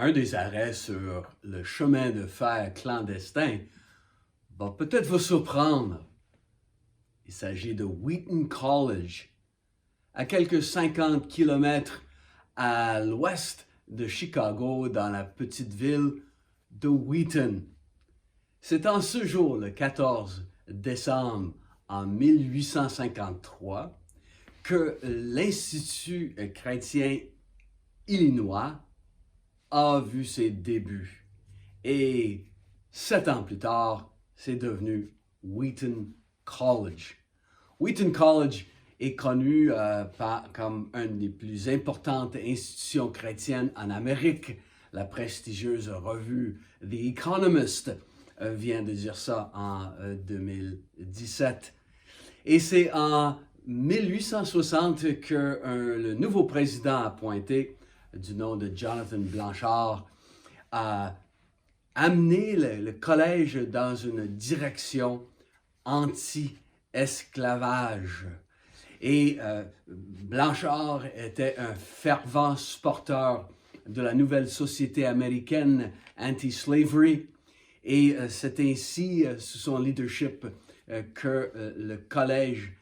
Un des arrêts sur le chemin de fer clandestin va peut-être vous surprendre. Il s'agit de Wheaton College, à quelques 50 kilomètres à l'ouest de Chicago, dans la petite ville de Wheaton. C'est en ce jour, le 14 décembre en 1853, que l'Institut chrétien illinois a vu ses débuts. Et 7 ans plus tard, c'est devenu Wheaton College. Wheaton College est connu comme une des plus importantes institutions chrétiennes en Amérique. La prestigieuse revue The Economist vient de dire ça en 2017. Et c'est en 1860 que le nouveau président appointé, du nom de Jonathan Blanchard, a amené le collège dans une direction anti-esclavage. Et Blanchard était un fervent supporter de la nouvelle société américaine anti-slavery. Et c'est ainsi, sous son leadership, que le collège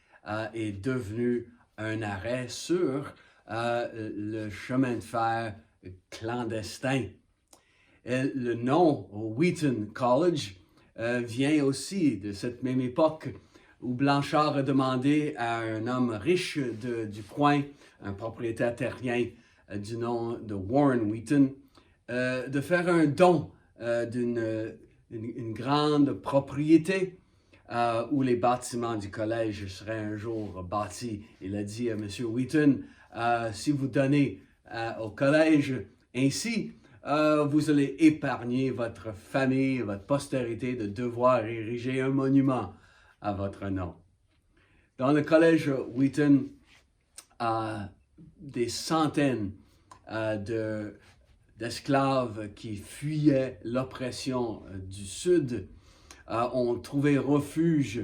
est devenu un arrêt sur le chemin de fer clandestin. Et le nom Wheaton College vient aussi de cette même époque où Blanchard a demandé à un homme riche du coin, un propriétaire terrien du nom de Warren Wheaton, de faire un don d'une grande propriété où les bâtiments du collège seraient un jour bâtis. Il a dit à M. Wheaton, si vous donnez au collège ainsi, vous allez épargner votre famille, votre postérité de devoir ériger un monument à votre nom. Dans le collège Wheaton, des centaines d'esclaves qui fuyaient l'oppression du Sud ont trouvé refuge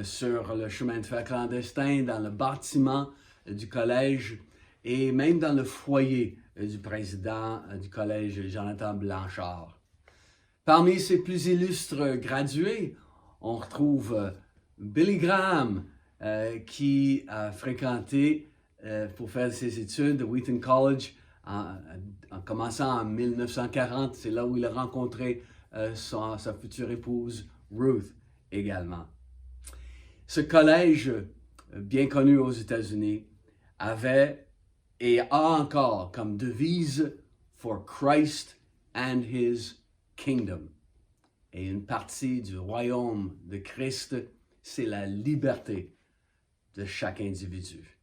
sur le chemin de fer clandestin, dans le bâtiment du collège et même dans le foyer du président du collège, Jonathan Blanchard. Parmi ses plus illustres gradués, on retrouve Billy Graham, qui a fréquenté pour faire ses études à Wheaton College en commençant en 1940. C'est là où il a rencontré sa future épouse Ruth également. Ce collège, bien connu aux États-Unis, avait et a encore comme devise For Christ and His Kingdom. Et une partie du royaume de Christ, c'est la liberté de chaque individu.